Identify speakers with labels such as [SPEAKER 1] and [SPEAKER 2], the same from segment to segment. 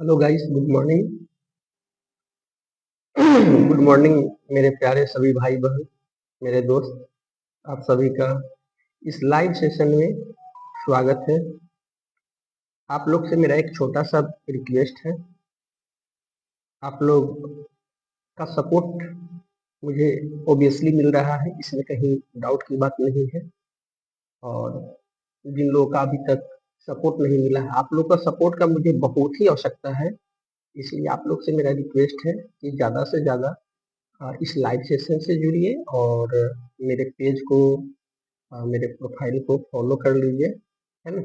[SPEAKER 1] Hello guys, good morning. Good morning मेरे प्यारे सभी भाई बहन, मेरे दोस्त, आप सभी का इस लाइव सेशन में स्वागत है। आप लोग से मेरा एक छोटा सा रिक्वेस्ट है, आप लोग का सपोर्ट मुझे ओबियसली मिल रहा है, इसमें कहीं डाउट की बात नहीं है। और जिन लोगों का अभी तक सपोर्ट नहीं मिला है, आप लोग का सपोर्ट का मुझे बहुत ही आवश्यकता है। इसलिए आप लोग से मेरा रिक्वेस्ट है कि ज़्यादा से ज़्यादा इस लाइव सेशन से जुड़िए और मेरे पेज को, मेरे प्रोफाइल को फॉलो कर लीजिए, है ना।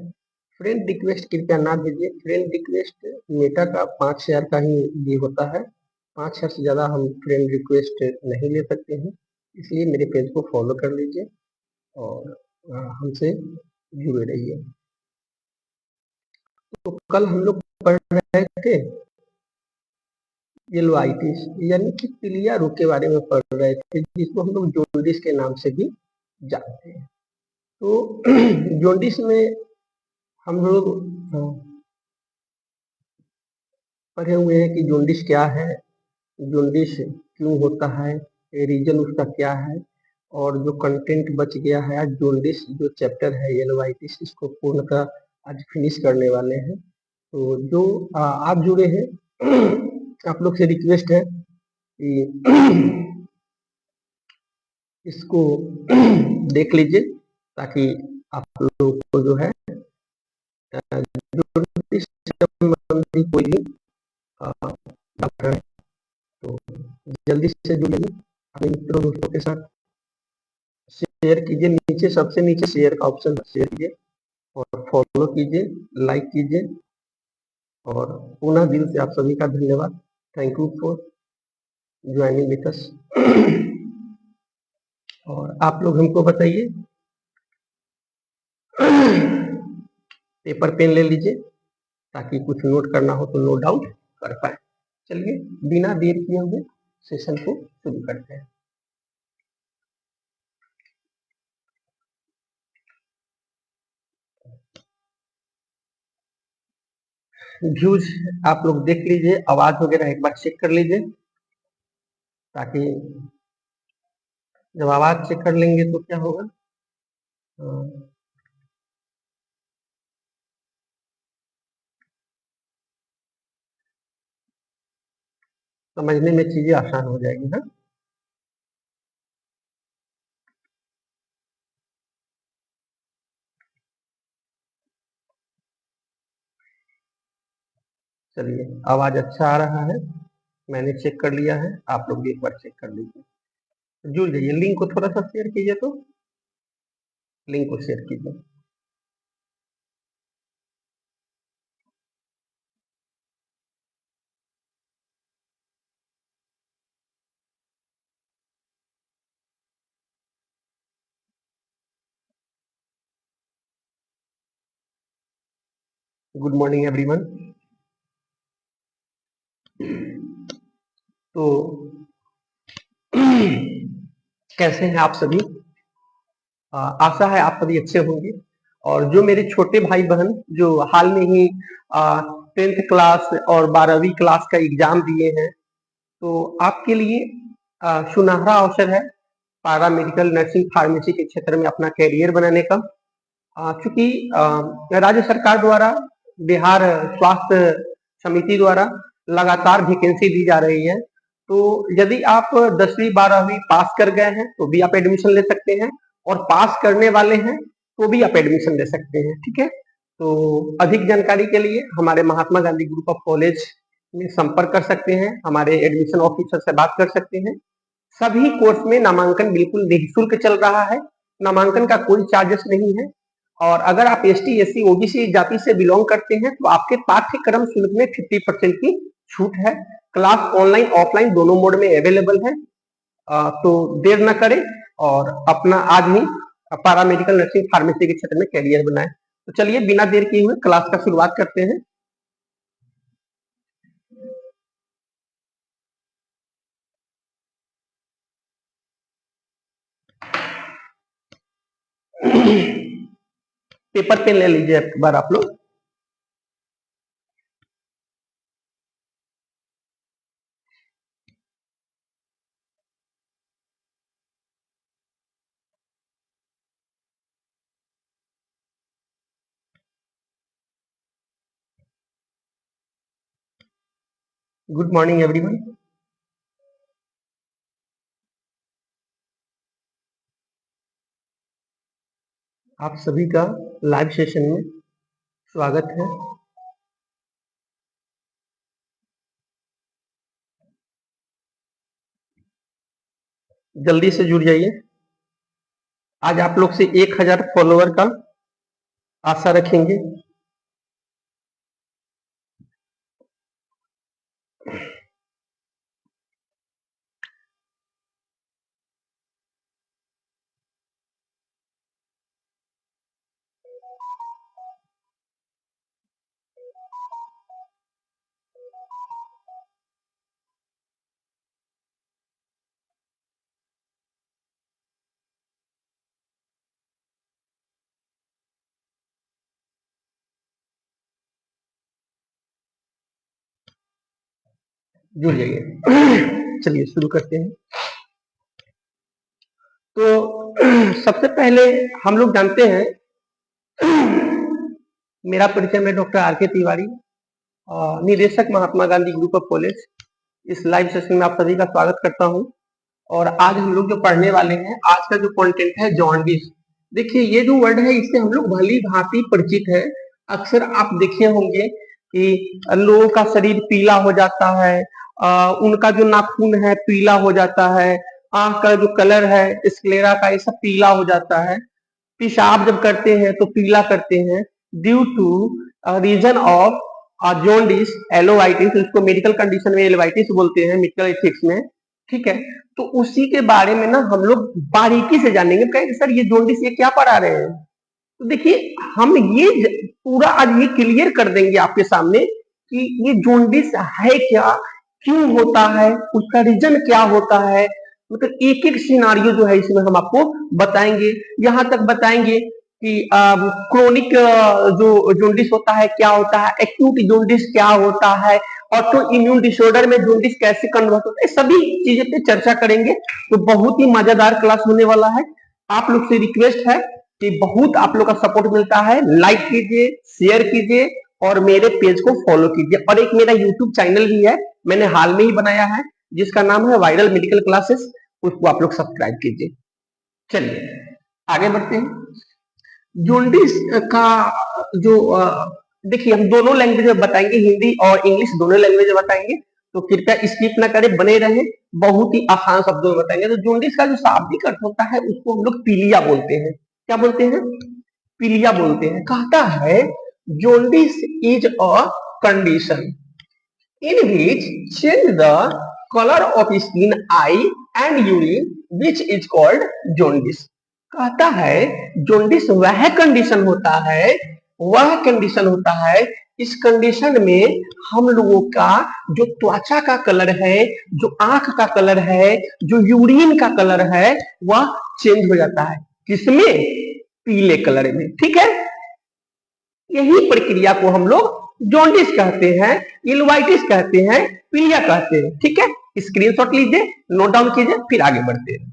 [SPEAKER 1] फ्रेंड रिक्वेस्ट कृपया ना भेजिए। फ्रेंड रिक्वेस्ट मेटा का 5 शेयर का ही ये होता है, 5 शेयर से ज़्यादा हम फ्रेंड रिक्वेस्ट नहीं ले सकते हैं। इसलिए मेरे पेज को फॉलो कर लीजिए और हमसे जुड़े रहिए। तो कल हम लोग पढ़ रहे थे येलोआइटिस यानी कि पीलिया रोग के बारे में पढ़ रहे थे, जिसको हम लोग जॉन्डिस के नाम से भी जानते हैं। तो जॉन्डिस में हम लोग पढ़े हुए हैं कि जॉन्डिस क्या है, जॉन्डिस क्यों होता है, रीजन उसका क्या है, और जो कंटेंट बच गया है आज जॉन्डिस जो चैप्टर है येलोआइटिस, इसको पूर्णतः आज फिनिश करने वाले हैं। तो जो आप जुड़े हैं, आप लोग से रिक्वेस्ट है कि इसको देख लीजिए ताकि आप लोगों को जो है जॉन्डिस संबंधी कोई भी तो जल्दी से जुड़िए, अपने मित्रों दोस्तों के साथ शेयर कीजिए। नीचे सबसे नीचे शेयर का ऑप्शन है, शेयर कीजिए और फॉलो कीजिए, लाइक कीजिए। और पुनः दिल से आप सभी का धन्यवाद। Thank you for joining with us. और आप लोग हमको बताइए, पेपर पेन ले लीजिए ताकि कुछ नोट करना हो तो नो डाउट कर पाए। चलिए बिना देर किए हुए सेशन को शुरू करते हैं। व्यूज आप लोग देख लीजिए, आवाज वगैरह एक बार चेक कर लीजिए, ताकि जब आवाज चेक कर लेंगे तो क्या होगा, समझने में चीजें आसान हो जाएगी ना। चलिए आवाज अच्छा आ रहा है, मैंने चेक कर लिया है, आप लोग भी एक बार चेक कर लीजिए। जुड़ जाइए, लिंक को थोड़ा सा शेयर कीजिए, तो लिंक को शेयर कीजिए। Good morning everyone. तो कैसे हैं आप सभी? आशा है आप सभी अच्छे होंगे। और जो मेरे छोटे भाई बहन जो हाल में ही 10th क्लास और 12वीं क्लास का एग्जाम दिए हैं, तो आपके लिए सुनहरा अवसर है पैरा मेडिकल नर्सिंग फार्मेसी के क्षेत्र में अपना कैरियर बनाने का। चूंकि राज्य सरकार द्वारा बिहार स्वास्थ्य समिति द्वारा लगातार वैकेंसी दी जा रही है। तो यदि आप 10वीं 12वीं पास कर गए हैं तो भी आप एडमिशन ले सकते हैं, और पास करने वाले हैं तो भी आप एडमिशन ले सकते हैं। ठीक है, तो अधिक जानकारी के लिए हमारे Mahatma Gandhi group of college में संपर्क कर सकते हैं, हमारे एडमिशन ऑफिसर से बात कर सकते हैं। सभी कोर्स में नामांकन बिल्कुल निःशुल्क चल रहा है, नामांकन का कोई चार्जेस नहीं है। और अगर आप एसटी एससी ओबीसी जाति से बिलोंग करते हैं तो आपके पाठ्यक्रम शुल्क में 50% की छूट है। क्लास ऑनलाइन ऑफलाइन दोनों मोड में अवेलेबल है। तो देर न करें और अपना आज ही पैरामेडिकल नर्सिंग फार्मेसी के क्षेत्र में कैरियर बनाएं। तो चलिए बिना देर किए हुए क्लास का शुरुआत करते हैं। पेपर पेन ले लीजिए एक बार आप लोग। Good morning everyone. आप सभी का लाइव सेशन में स्वागत है। जल्दी से जुड़ जाइए। आज आप लोग से 1000 फॉलोअर का आशा रखेंगे। जुड़ जाइए। चलिए शुरू करते हैं। तो सबसे पहले हम लोग जानते हैं, मेरा परिचय में डॉक्टर आर के तिवारी, निदेशक Mahatma Gandhi group of college. इस लाइव सेशन में आप सभी का स्वागत करता हूं। और आज हम लोग जो पढ़ने वाले हैं, आज का जो कंटेंट है जॉन्डिस। देखिए ये जो वर्ड है इससे हम लोग भली भांति परिचित है। अक्सर आप देखे होंगे कि लोगों का शरीर पीला हो जाता है, उनका जो नाखून है पीला हो जाता है, आंख का जो कलर है स्क्लेरा का ये सब पीला हो जाता है। पेशाब जब करते हैं तो पीला करते हैं, due to reason of jaundice एलोवाइटिस। इसको मेडिकल कंडीशन में एलोवाइटिस बोलते हैं मेडिकल एथिक्स में। ठीक है, तो उसी के बारे में ना हम लोग बारीकी से जानेंगे। कहेंगे सर ये जॉन्डिस ये क्या पढ़ा रहे हैं। तो देखिए हम ये पूरा आज ये क्लियर कर देंगे आपके सामने कि ये जॉन्डिस है क्या, क्यों होता है, उसका रीजन क्या होता है। मतलब एक एक सिनारियो जो है इसमें हम आपको बताएंगे। यहाँ तक बताएंगे कि क्रोनिक जो जॉन्डिस होता है क्या होता है, एक्यूट जॉन्डिस क्या होता है, ऑटो इम्यून डिसऑर्डर में जॉन्डिस कैसे कन्वर्ट होता है, सभी चीजें पे चर्चा करेंगे। तो बहुत ही मजेदार क्लास होने वाला है। आप लोग से रिक्वेस्ट है कि बहुत आप लोग का सपोर्ट मिलता है, लाइक कीजिए, शेयर कीजिए और मेरे पेज को फॉलो कीजिए। और एक मेरा यूट्यूब चैनल भी है, मैंने हाल में ही बनाया है, जिसका नाम है वायरल मेडिकल क्लासेस, उसको आप लोग सब्सक्राइब कीजिए। चलिए आगे बढ़ते हैं। जॉन्डिस का जो देखिए हम दोनों लैंग्वेज में बताएंगे, हिंदी और इंग्लिश दोनों लैंग्वेज में बताएंगे, तो कृपया स्किप ना करें, बने रहे। बहुत ही आसान शब्दों में बताएंगे। तो जॉन्डिस का जो शाब्दिक अर्थ होता है उसको हम लोग पीलिया बोलते हैं। क्या बोलते हैं? पीलिया बोलते हैं। कहता है jaundice is a condition in which change the color of skin, eye and urine which is called jaundice। कहता है जॉन्डिस वह कंडीशन होता है, वह कंडीशन होता है, इस कंडीशन में हम लोगों का जो त्वचा का कलर है, जो आंख का कलर है, जो यूरिन का कलर है वह चेंज हो जाता है। किसमें? पीले कलर में। ठीक है, यही प्रक्रिया को हम लोग जॉन्डिस कहते हैं, इल्वाइटिस कहते हैं, पीलिया कहते हैं। ठीक है, स्क्रीनशॉट लीजिए, नोट डाउन कीजिए, फिर आगे बढ़ते हैं।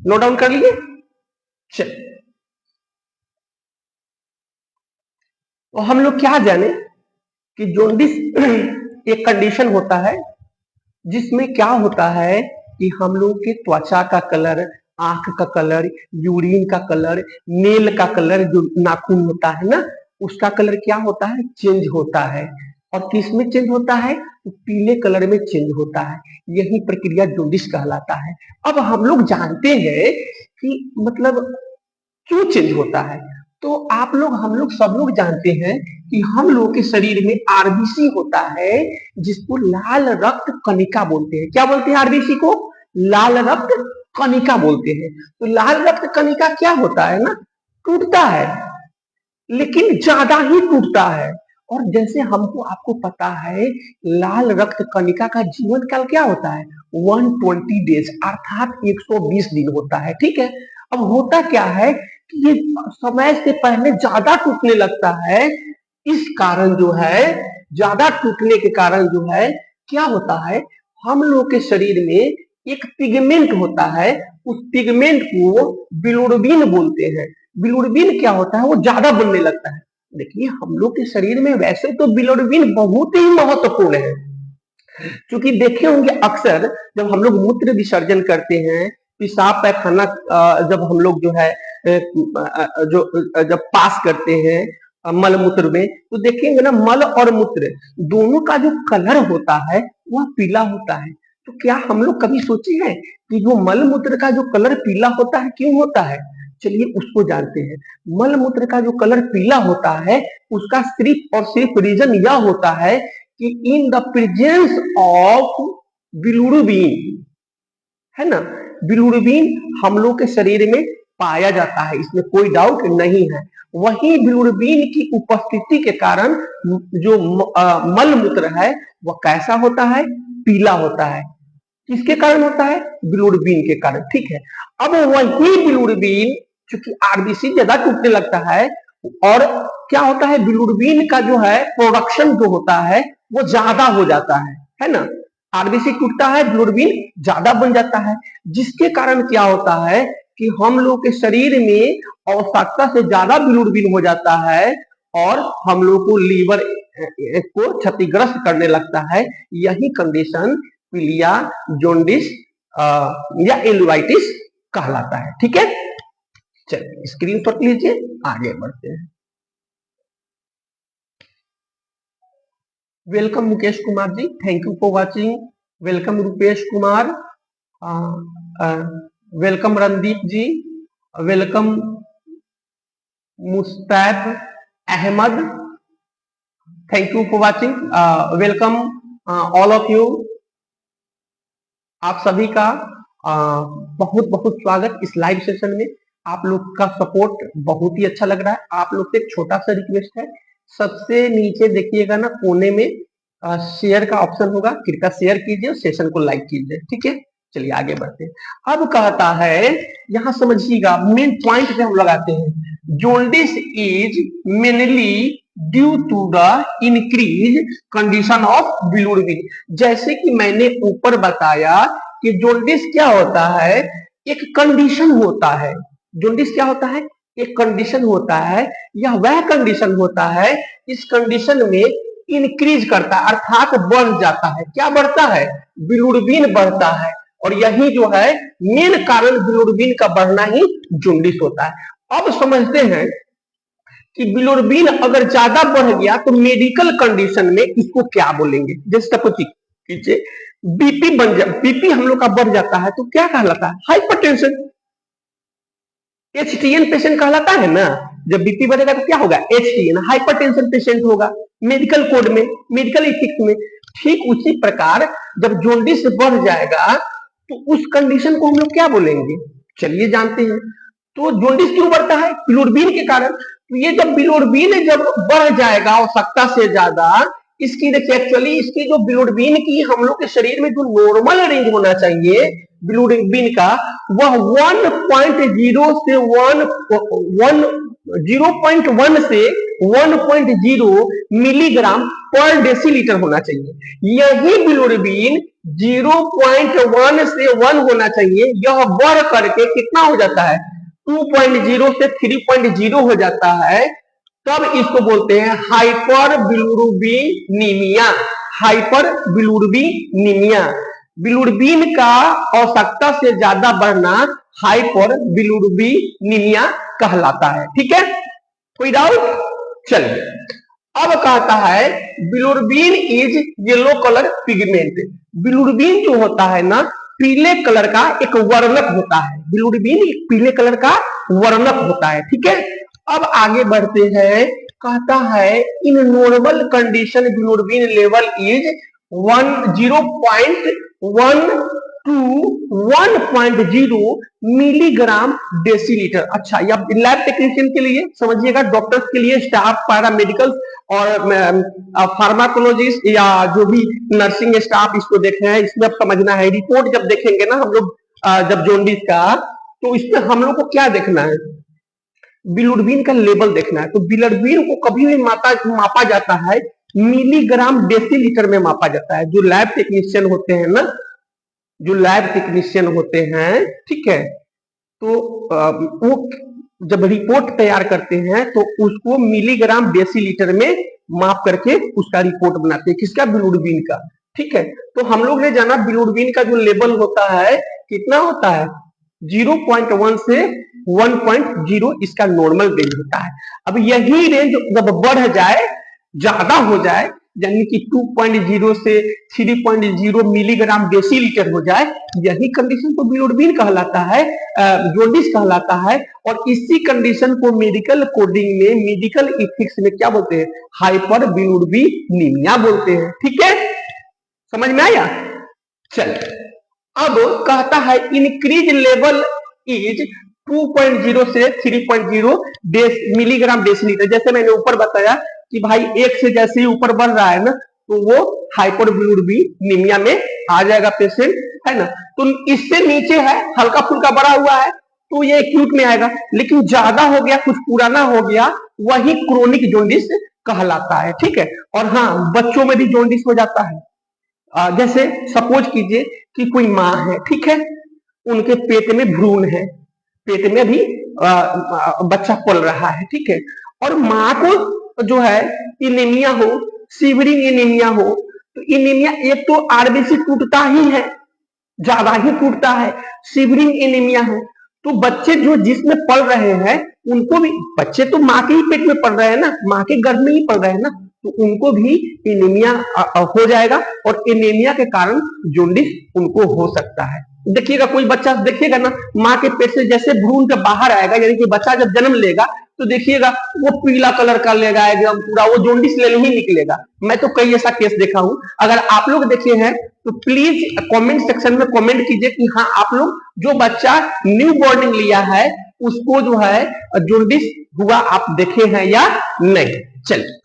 [SPEAKER 1] नोट डाउन कर लिए? चल, तो हम लोग क्या जाने कि जोंडिस एक कंडीशन होता है जिसमें क्या होता है कि हम लोग के त्वचा का कलर, आंख का कलर, यूरिन का कलर, नेल का कलर, जो नाखून होता है ना, उसका कलर क्या होता है, चेंज होता है। और किस में चेंज होता है, तो पीले कलर में चेंज होता है। यही प्रक्रिया जोंडिस कहलाता है। अब हम लोग जानते हैं कि मतलब क्यों चेंज होता है। तो आप लोग, हम लोग सब लोग जानते हैं कि हम लोग के शरीर में आरबीसी होता है, जिसको लाल रक्त कणिका बोलते हैं। क्या बोलते हैं आरबीसी को? लाल रक्त कणिका बोलते हैं। तो लाल रक्त कणिका क्या होता है ना, टूटता है, लेकिन ज्यादा ही टूटता है। और जैसे हमको आपको पता है, लाल रक्त कणिका का जीवन काल क्या होता है, 120 डेज, अर्थात 120 दिन होता है। ठीक है। अब होता क्या है कि ये समय से पहले ज्यादा टूटने लगता है। इस कारण जो है, ज्यादा टूटने के कारण जो है क्या होता है, हम लोग के शरीर में एक पिगमेंट होता है, उस पिगमेंट को बिलिरुबिन बोलते हैं। बिलिरुबिन क्या होता है, वो ज्यादा बनने लगता है। देखिए, हम लोग के शरीर में वैसे तो बिलिरुबिन बहुत ही महत्वपूर्ण है, क्योंकि देखे होंगे अक्सर जब हम लोग मूत्र विसर्जन करते हैं, पेशाब पैखाना जब हम लोग जो है जो जब पास करते हैं मल मूत्र में, तो देखेंगे ना, मल और मूत्र दोनों का जो कलर होता है वह पीला होता है। तो क्या हम लोग कभी सोचे हैं कि जो मल मूत्र का जो कलर पीला होता है क्यों होता है? चलिए उसको जानते हैं। मल मूत्र का जो कलर पीला होता है, उसका सिर्फ और सिर्फ रीजन यह होता है कि in the presence of bilirubin, है ना, बिलिरुबिन हम लोग के शरीर में पाया जाता है, इसमें कोई डाउट नहीं है। वही बिलिरुबिन की उपस्थिति के कारण जो मल मूत्र है वह कैसा होता है, पीला होता है। किसके कारण होता है? बिलिरुबिन के कारण। ठीक है। अब वही बिलिरुबिन, चूंकि आरबीसी ज्यादा टूटने लगता है, और क्या होता है, बिलिरुबिन का जो है प्रोडक्शन जो होता है वो ज्यादा हो जाता है ना। आरबीसी टूटता है, बिलिरुबिन ज्यादा बन जाता है, जिसके कारण क्या होता है कि हम लोग के शरीर में आवश्यकता से ज्यादा बिलिरुबिन हो जाता है, और हम लोग को लीवर को क्षतिग्रस्त करने लगता है। यही कंडीशन पीलिया, जोंडिस या एलुआइटिस कहलाता है। ठीक है। चलिए स्क्रीनशॉट लीजिए, आगे बढ़ते हैं। Welcome Mukesh Kumar ji, thank you for watching. Welcome Rupesh Kumar, welcome Randeep ji, welcome Mustaib Ahmad, thank you for watching. Welcome all of you. आप सभी का बहुत बहुत स्वागत इस लाइव सेशन में। आप लोग का सपोर्ट बहुत ही अच्छा लग रहा है। आप लोग से एक छोटा सा रिक्वेस्ट है, सबसे नीचे देखिएगा ना कोने में शेयर का ऑप्शन होगा, कृपया शेयर कीजिए और सेशन को लाइक कीजिए। ठीक है। चलिए आगे बढ़ते हैं। अब कहता है, यहां समझिएगा मेन पॉइंट पे हम लगाते हैं, jaundice is mainly due to the increase condition of bilirubin. जैसे कि मैंने ऊपर बताया कि जोंडिस क्या होता है, एक कंडीशन होता है। जोंडिस क्या होता है, एक कंडीशन होता है। यह वह कंडीशन होता है, इस कंडीशन में इंक्रीज करता है, अर्थात बढ़ जाता है। क्या बढ़ता है? बिलिरुबिन बढ़ता है। और यही जो है मेन कारण बिलिरुबिन का बढ़ना ही जोंडिस होता है। अब समझते हैं कि बिलिरुबिन अगर ज्यादा बढ़ गया तो मेडिकल कंडीशन में इसको क्या बोलेंगे। जैसे सपोज कीजिए बीपी बन जा, बीपी हम लोग का बढ़ जाता है तो क्या कहलाता है? हाइपरटेंशन। एचटीएन पेशेंट कहलाता है ना। जब बीपी बढ़ेगा तो क्या होगा? एचटीएन, हाइपरटेंशन पेशेंट होगा मेडिकल कोड में, मेडिकल इथिक्स में। ठीक उसी प्रकार जब जोंडिस बढ़ जाएगा तो उस कंडीशन को हम लोग क्या बोलेंगे, चलिए जानते हैं। तो जोंडिस क्यों बढ़ता है? बिलिरुबिन के कारण। तो ये जब बिलिरुबिन जब बढ़ जाएगा आवश्यकता से ज्यादा, इसकी देखिए एक्चुअली इसकी जो बिलिरुबिन की हम लोग के शरीर में जो नॉर्मल रेंज होना चाहिए बिलिरुबिन का, वह 1.0 से 0.1 से 1.0 मिलीग्राम पर डेसीलीटर होना चाहिए। यही बिलिरुबिन 0.1 से 1 होना चाहिए, यह बढ़ करके कितना हो जाता है 2.0 से 3.0 हो जाता है, तब इसको बोलते हैं हाइपर बिलिरुबिनीमिया। हाइपर बिलिरुबिनीमिया, बिलिरुबिन का आवश्यकता से ज्यादा बढ़ना हाइपर बिलिरुबिनीमिया कहलाता है। ठीक है, कोई डाउट? चलिए, अब कहता है bilirubin is yellow colour pigment. Bilirubin जो होता है ना, पीले कलर का एक वर्णक होता है। बिलिरुबिन एक पीले कलर का वर्णक होता है। ठीक है, अब आगे बढ़ते हैं। कहता है in normal condition bilirubin level is 0.1 to 1.0 milligram decilitre. अच्छा, या लैब टेक्नीशियन के लिए समझिएगा, डॉक्टर्स के लिए, स्टाफ, पैरामेडिकल और फार्माकोलॉजिस्ट या जो भी नर्सिंग स्टाफ इसको देख रहे हैं, इसमें अब समझना है। रिपोर्ट जब देखेंगे ना हम लोग, जब जॉन्डिस का, तो इसमें हम लोग को क्या देखना है, बिलिरुबिन का लेवल देखना है। तो बिलिरुबिन को कभी भी मापा जाता है मिलीग्राम डेसीलीटर में मापा जाता है। जो लैब टेक्नीशियन होते हैं ना, जो लैब टेक्नीशियन होते हैं, ठीक है, तो वो जब रिपोर्ट तैयार करते हैं तो उसको मिलीग्राम डेसीलीटर में माप करके उसका रिपोर्ट बनाते हैं। किसका? बिलिरुबिन का। ठीक है, तो हम लोग ने जाना बिलिरुबिन का जो लेवल होता है कितना होता है, 0.1 से 1.0 इसका नॉर्मल रेंज होता है। अब यही रेंज जब बढ़ जाए, ज्यादा हो जाए, यानी कि 2.0 से 3.0 मिलीग्राम डेसीलीटर हो जाए, यही कंडीशन को बिलिरुबिन कहलाता है, जॉन्डिस कहलाता है। और इसी कंडीशन को मेडिकल कोडिंग में, मेडिकल इथिक्स में क्या बोलते हैं, हाइपर बिलिरुबिनीमिया बोलते हैं। ठीक है, समझ में आया? चलिए, अब कहता है इंक्रीज लेवल इज 2.0 से 3.0 मिलीग्राम डेसीलीटर। जैसे मैंने ऊपर बताया कि भाई एक से जैसे ही ऊपर बढ़ रहा है ना, तो वो हाइपर बिलिरुबिनीमिया में आ जाएगा पेशेंट, है ना। तो इससे नीचे है, हल्का फुल्का बढ़ा हुआ है, तो ये एक्यूट में आएगा। लेकिन ज्यादा हो गया, कुछ पुराना हो गया, वही क्रोनिक जॉन्डिस कहलाता है। ठीक है, और हाँ, बच्चों में भी जॉन्डिस हो जाता है। जैसे सपोज कीजिए कि कोई माँ है, ठीक है, उनके पेट में भ्रूण है, पेट में भी बच्चा पल रहा है, ठीक है, और माँ को जो है इनेमिया हो, सीवरिंग इनेमिया हो, तो इनेमिया एक तो आरबीसी टूटता ही है, ज्यादा ही टूटता है, सीवरिंग एनीमिया है, तो बच्चे जो जिसमें पल रहे हैं उनको भी, बच्चे तो माँ के ही पेट में पल रहे हैं ना, माँ के गर्भ में ही पल रहे हैं ना, तो उनको भी एनीमिया हो जाएगा, और एनीमिया के कारण जॉन्डिस उनको हो सकता है। देखिएगा कोई बच्चा, देखिएगा ना, माँ के पेट से जैसे भ्रूण जब बाहर आएगा, यानी कि बच्चा जब जन्म लेगा, तो देखिएगा वो पीला कलर का लेगा एकदम पूरा, वो जॉन्डिस लेने ही निकलेगा। मैं तो कई ऐसा केस देखा हूं। अगर आप लोग देखे हैं तो प्लीज कमेंट सेक्शन में कमेंट कीजिए कि हाँ, आप लोग जो बच्चा न्यू बॉर्निंग लिया है उसको जो है जॉन्डिस हुआ आप देखे हैं या नहीं। चलिए,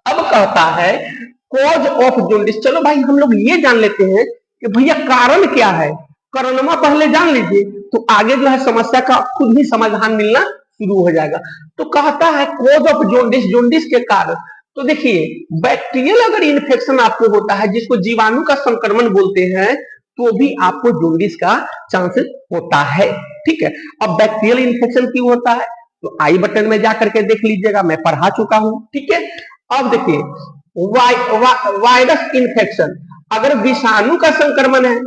[SPEAKER 1] अब कहता है कॉज ऑफ जॉन्डिस। चलो भाई, हम लोग ये जान लेते हैं कि भैया कारण क्या है, कारणमा पहले जान लीजिए, तो आगे जो है समस्या का खुद ही समाधान मिलना शुरू हो जाएगा। तो कहता है कॉज ऑफ जॉन्डिस, जॉन्डिस के कारण। तो देखिए, बैक्टीरियल अगर इन्फेक्शन आपको होता है, जिसको जीवाणु का संक्रमण बोलते हैं, तो भी आपको जॉन्डिस का चांसेस होता है। ठीक है, अब बैक्टीरियल इन्फेक्शन क्यों होता है, तो आई बटन में जाकर के देख लीजिएगा, मैं पढ़ा चुका हूं। ठीक है, अब देखिए, वायरस इन्फेक्शन, अगर विषाणु का संक्रमण है,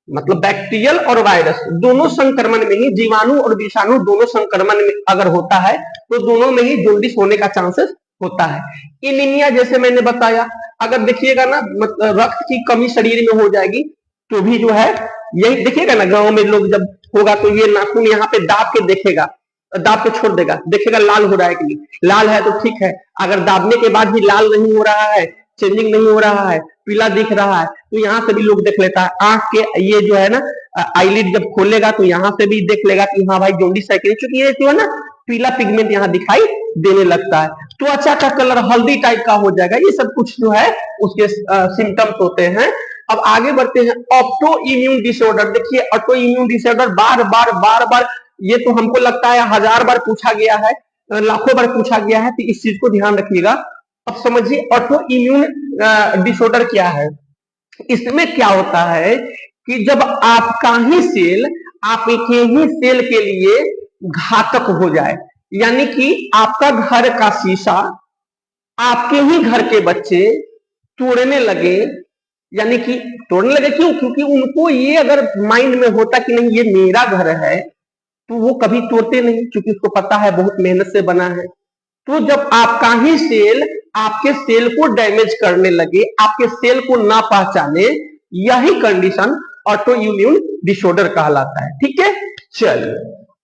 [SPEAKER 1] मतलब बैक्टीरियल और वायरस दोनों संक्रमण में ही, जीवाणु और विषाणु दोनों संक्रमण में अगर होता है, तो दोनों में ही जॉन्डिस होने का चांसेस होता है। एनीमिया जैसे मैंने बताया, अगर देखिएगा ना, मतलब रक्त की कमी शरीर में हो जाएगी, तो भी जो है यही देखिएगा ना, गांव में लोग जब होगा तो ये नाखून यहाँ पे दाब के देखेगा, दाब के छोड़ देगा, देखेगा लाल हो रहा है कि नहीं, लाल है तो ठीक है। अगर दाबने के बाद भी लाल नहीं हो रहा है, चेंजिंग नहीं हो रहा है, पीला दिख रहा है, तो यहाँ से भी लोग देख लेता है। आंख के ये जो है ना, आईलिड जब खोलेगा तो यहाँ से भी देख लेगा कि हाँ भाई जॉन्डिस है, क्योंकि ये जो है ना पीला पिगमेंट यहाँ दिखाई देने लगता है। त्वचा का कलर हल्दी टाइप का हो जाएगा। ये सब कुछ जो है उसके सिम्टम्स होते हैं। अब आगे बढ़ते हैं, ऑटो इम्यून डिसऑर्डर। देखिए, ऑटो इम्यून डिसऑर्डर बार बार बार बार, ये तो हमको लगता है 1000 बार पूछा गया है, लाखों बार पूछा गया है, तो इस चीज को ध्यान रखिएगा। अब समझिए ऑटो इम्यून डिसऑर्डर क्या है। इसमें क्या होता है कि जब आपका ही सेल आपके ही सेल के लिए घातक हो जाए, यानी कि आपका घर का शीशा आपके ही घर के बच्चे तोड़ने लगे, यानी कि तोड़ने लगे क्यों? क्योंकि उनको ये अगर माइंड में होता कि नहीं ये मेरा घर है, तो वो कभी तोड़ते नहीं, क्योंकि उसको पता है बहुत मेहनत से बना है। तो जब आपका ही सेल आपके सेल को डैमेज करने लगे, आपके सेल को ना पहचाने, यही कंडीशन ऑटो इम्यून डिसऑर्डर कहलाता है। ठीक है, चलिए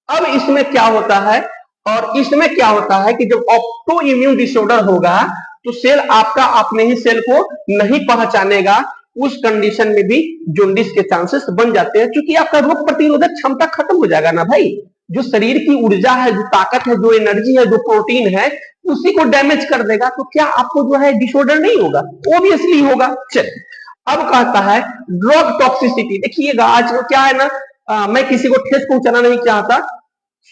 [SPEAKER 1] अब इसमें क्या होता है, और इसमें क्या होता है कि जब ऑटो इम्यून डिसऑर्डर होगा तो सेल आपका अपने ही सेल को नहीं पहचानेगा, उस कंडीशन में भी जोंडिस के चांसेस बन जाते हैं, क्योंकि आपका रोग प्रतिरोधक क्षमता खत्म हो जाएगा ना भाई। जो शरीर की ऊर्जा है, जो ताकत है, जो एनर्जी है, जो प्रोटीन है, उसी को डैमेज कर देगा, तो क्या आपको जो है डिसऑर्डर नहीं होगा? ऑब्वियसली होगा। चलिए अब कहता है ड्रग टॉक्सिसिटी। देखिएगा आज क्या है ना, मैं किसी को ठेस पहुंचाना नहीं चाहता,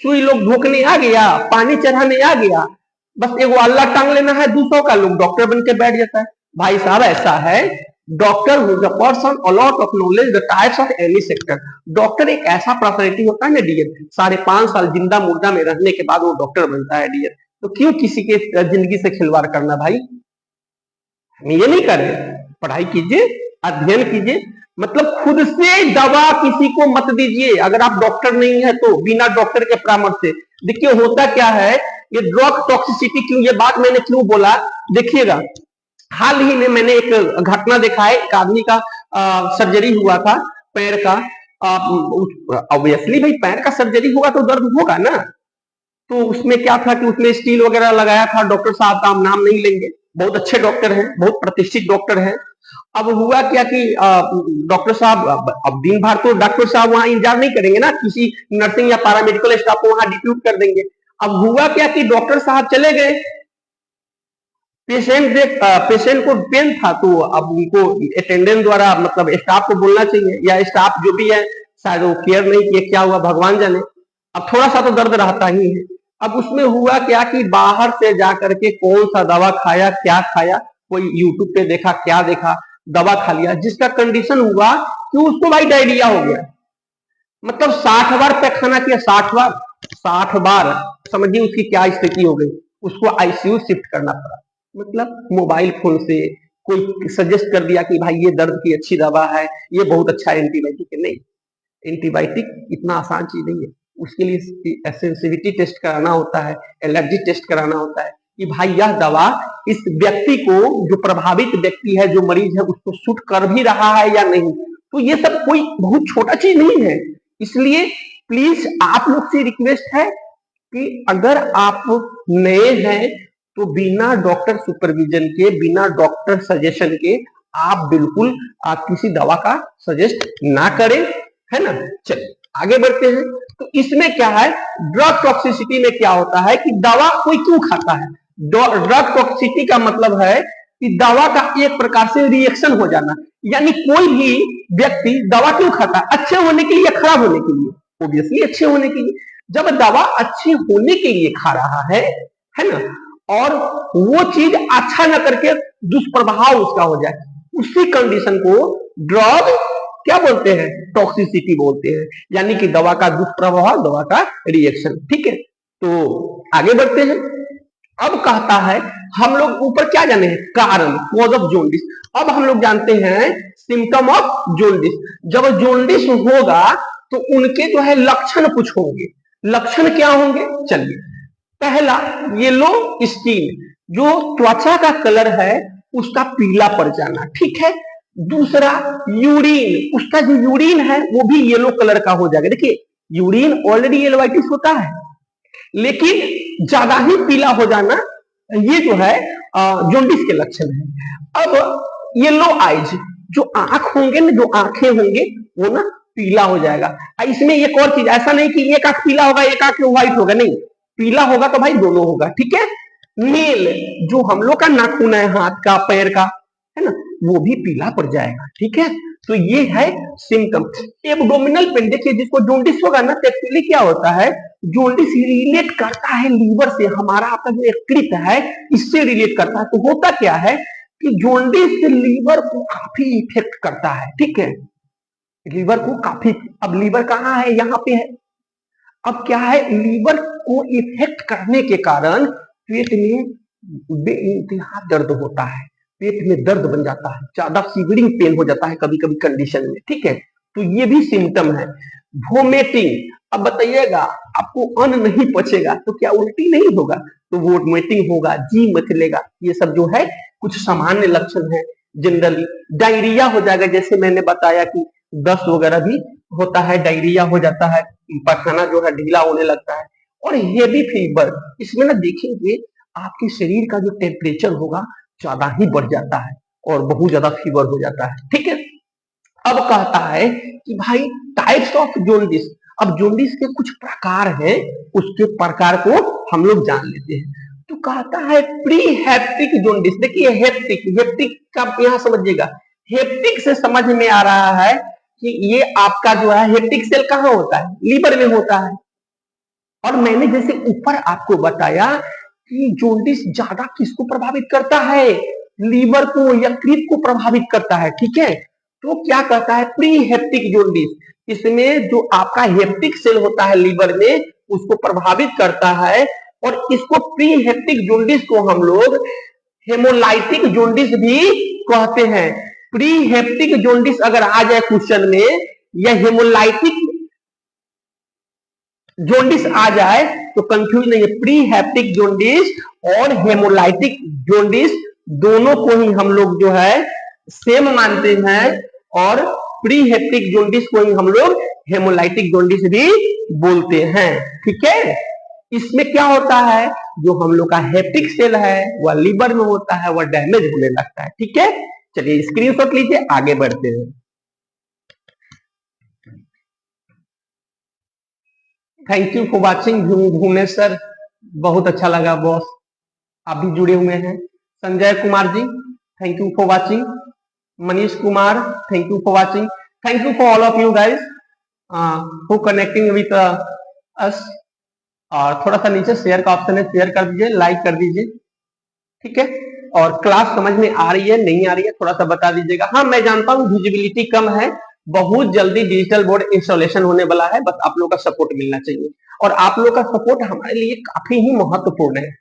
[SPEAKER 1] सुई लोग भोंकने आ गया, पानी चढ़ाने आ गया, बस एगो अल्लाह टांग लेना है, 200 का लोग डॉक्टर बन के बैठ जाता है। भाई साहब ऐसा है, doctor who the person a lot of knowledge the types of any sector. Doctor एक ऐसा पर्सनैलिटी होता है ना डियर, 5.5 साल जिंदा मुर्दा में रहने के बाद वो डॉक्टर बनता है डियर। तो क्यों किसी के जिंदगी से खिलवाड़ करना भाई? हम ये नहीं कर रहे, पढ़ाई कीजिए, अध्ययन कीजिए, मतलब खुद से दवा किसी को मत दीजिए अगर आप डॉक्टर नहीं है तो, बिना डॉक्टर के परामर्श से। देखिए होता क्या है, ये ड्रग टॉक्सिसिटी क्यों, ये बात मैंने क्यों बोला, देखिएगा हाल ही में मैंने एक घटना देखा है, एक आदमी का सर्जरी हुआ था पैर का। ऑब्वियसली भाई पैर का सर्जरी हुआ तो दर्द होगा ना, तो उसमें क्या था कि उसमें स्टील वगैरह लगाया था। डॉक्टर साहब का हम नाम नहीं लेंगे, बहुत अच्छे डॉक्टर हैं, बहुत प्रतिष्ठित डॉक्टर हैं। अब हुआ क्या कि डॉक्टर साहब अब दिन भर तो डॉक्टर साहब वहां इंतजार नहीं करेंगे ना, किसी नर्सिंग या पैरामेडिकल स्टाफ को वहां डिप्यूट कर देंगे। अब हुआ क्या कि डॉक्टर साहब चले गए, पेशेंट को पेन था, तो अब उनको अटेंडेंट द्वारा मतलब स्टाफ को बोलना चाहिए, या स्टाफ जो भी है शायद वो केयर नहीं किए, क्या हुआ भगवान जाने। अब थोड़ा सा तो दर्द रहता ही है। अब उसमें हुआ क्या कि बाहर से जाकर के कौन सा दवा खाया, क्या खाया, कोई यूट्यूब पे देखा, क्या देखा, दवा खा लिया, जिसका कंडीशन हुआ कि उसको भाई डायरिया हो गया। मतलब 60 बार पैखाना किया, 60 बार, समझिए उसकी क्या स्थिति हो गई, उसको आईसीयू शिफ्ट करना पड़ा। मतलब मोबाइल फोन से कोई सजेस्ट कर दिया कि भाई ये दर्द की अच्छी दवा है, ये बहुत अच्छा एंटीबायोटिक है, नहीं, एंटीबायोटिक इतना आसान चीज नहीं है, उसके लिए सेंसिटिविटी टेस्ट कराना होता है, एलर्जी टेस्ट कराना होता है कि भाई यह दवा इस व्यक्ति को, जो प्रभावित व्यक्ति है, जो मरीज है, उसको सूट कर भी रहा है या नहीं। तो ये सब कोई बहुत छोटा चीज नहीं है। इसलिए प्लीज आप लोग से रिक्वेस्ट है कि अगर आप नए हैं तो बिना डॉक्टर सुपरविजन के, बिना डॉक्टर सजेशन के आप बिल्कुल किसी दवा का सजेस्ट ना करें, है ना। चलिए आगे बढ़ते हैं। तो इसमें क्या है, ड्रग टॉक्सिसिटी में क्या होता है कि दवा कोई क्यों खाता है? ड्रग टॉक्सिसिटी का मतलब है कि दवा का एक प्रकार से रिएक्शन हो जाना, यानी कोई भी व्यक्ति दवा क्यों खाता है? अच्छे होने के लिए, खराब होने के लिए? ऑब्वियसली अच्छे होने के लिए। जब दवा अच्छे होने के लिए खा रहा है ना, और वो चीज अच्छा ना करके दुष्प्रभाव उसका हो जाए, उसी कंडीशन को ड्रग क्या बोलते हैं, टॉक्सिसिटी बोलते हैं, यानी कि दवा का दुष्प्रभाव, दवा का रिएक्शन। ठीक है, तो आगे बढ़ते हैं। अब कहता है हम लोग ऊपर क्या जाने हैं, कारण, कॉज ऑफ जोंडिस। अब हम लोग जानते हैं सिम्टम ऑफ जोंडिस। जब जोंडिस होगा तो उनके जो है लक्षण कुछ होंगे। लक्षण क्या होंगे, चलिए, पहला येलो स्किन, जो त्वचा का कलर है उसका पीला पड़ जाना, ठीक है। दूसरा यूरिन, उसका जो यूरिन है वो भी येलो कलर का हो जाएगा। देखिए यूरिन ऑलरेडी येलोवाइटिस होता है, लेकिन ज्यादा ही पीला हो जाना, ये जो है जोंडिस के लक्षण है। अब येलो आइज, जो आंख होंगे ना, जो आंखें होंगे वो ना पीला हो जाएगा। इसमें एक और चीज, ऐसा नहीं कि एक आंख पीला होगा एक आंख व्हाइट होगा, नहीं, पीला होगा तो भाई दोनों होगा, ठीक है। नेल, जो हम लोग का नाखून है हाथ का, पैर का, है ना, वो भी पीला पड़ जाएगा, ठीक है। तो ये है सिम्टम। एब्डोमिनल पेन, देखिए जिसको जोंडिस होगा ना, तो एक्चुअली क्या होता है, जोंडिस रिलेट करता है लीवर से, हमारा आपका जो यकृत है इससे रिलेट करता है। तो होता क्या है कि जॉन्डिस लीवर को काफी इफेक्ट करता है, ठीक है, लीवर को काफी। अब लीवर कहाँ है, यहाँ पे है। अब क्या है, लीवर को इफेक्ट करने के कारण पेट में बेइंतहा दर्द होता है, पेट में दर्द बन जाता है, ज्यादा सीवियरिंग पेन हो जाता है कभी कभी कंडीशन में, ठीक है। तो ये भी सिम्टम है। वोमिटिंग, अब बताइएगा आपको अन्न नहीं पचेगा तो क्या उल्टी नहीं होगा, तो वोमिटिंग होगा, जी मचलेगा, ये सब जो है कुछ सामान्य लक्षण है जनरली। डायरिया हो जाएगा, जैसे मैंने बताया कि दस्त वगैरह भी होता है, डायरिया हो जाता है, पखाना जो है ढीला होने लगता है। और हेवी फीवर, इसमें ना देखेंगे आपके शरीर का जो टेम्परेचर होगा ज्यादा ही बढ़ जाता है और बहुत ज्यादा फीवर हो जाता है, ठीक है। अब कहता है कि भाई टाइप्स ऑफ जॉन्डिस, अब जॉन्डिस के कुछ प्रकार हैं, उसके प्रकार को हम लोग जान लेते हैं। तो कहता है प्री हेप्टिक जॉन्डिस। देखिए हेप्टिक, हेप्टिक का यहां समझिएगा, हेप्टिक से समझ में आ रहा है कि ये आपका जो है हेप्टिक सेल कहां होता है, लीवर में होता है। और मैंने जैसे ऊपर आपको बताया कि जॉन्डिस ज्यादा किसको प्रभावित करता है, लीवर को, यकृत को प्रभावित करता है, ठीक है। तो क्या कहता है प्री हेप्टिक जॉन्डिस, इसमें जो आपका हेप्टिक सेल होता है लीवर में उसको प्रभावित करता है। और इसको प्री हेप्टिक जॉन्डिस को हम लोग हेमोलाइटिक जॉन्डिस भी कहते हैं। प्री हेप्टिक जॉन्डिस अगर आ जाए क्वेश्चन में या हेमोलाइटिक जॉन्डिस आ जाए तो कंफ्यूज नहीं है, प्री हेप्टिक जॉन्डिस और हेमोलाइटिक जॉन्डिस दोनों को ही हम लोग जो है सेम मानते हैं, और प्री हेप्टिक जॉन्डिस को ही हम लोग हेमोलाइटिक जॉन्डिस भी बोलते हैं, ठीक है। इसमें क्या होता है, जो हम लोग का हेप्टिक सेल है वह लीवर में होता है, वह डैमेज होने लगता है, ठीक है। चलिए स्क्रीनशॉट लीजिए, आगे बढ़ते हैं। Thank you for watching Bhuvnesh sir, बहुत अच्छा लगा बॉस, आप भी जुड़े हुए हैं। Sanjay Kumar ji thank you for watching, Manish Kumar thank you for watching, thank you for all of you guys for connecting with us. और थोड़ा सा नीचे शेयर का ऑप्शन है, शेयर कर दीजिए, लाइक कर दीजिए, ठीक है। और क्लास समझ में आ रही है नहीं आ रही है थोड़ा सा बता दीजिएगा। हाँ मैं जानता हूँ विजिबिलिटी कम है, बहुत जल्दी डिजिटल बोर्ड इंस्टॉलेशन होने वाला है, बस आप लोग का सपोर्ट मिलना चाहिए, और आप लोग का सपोर्ट हमारे लिए काफी ही महत्वपूर्ण है।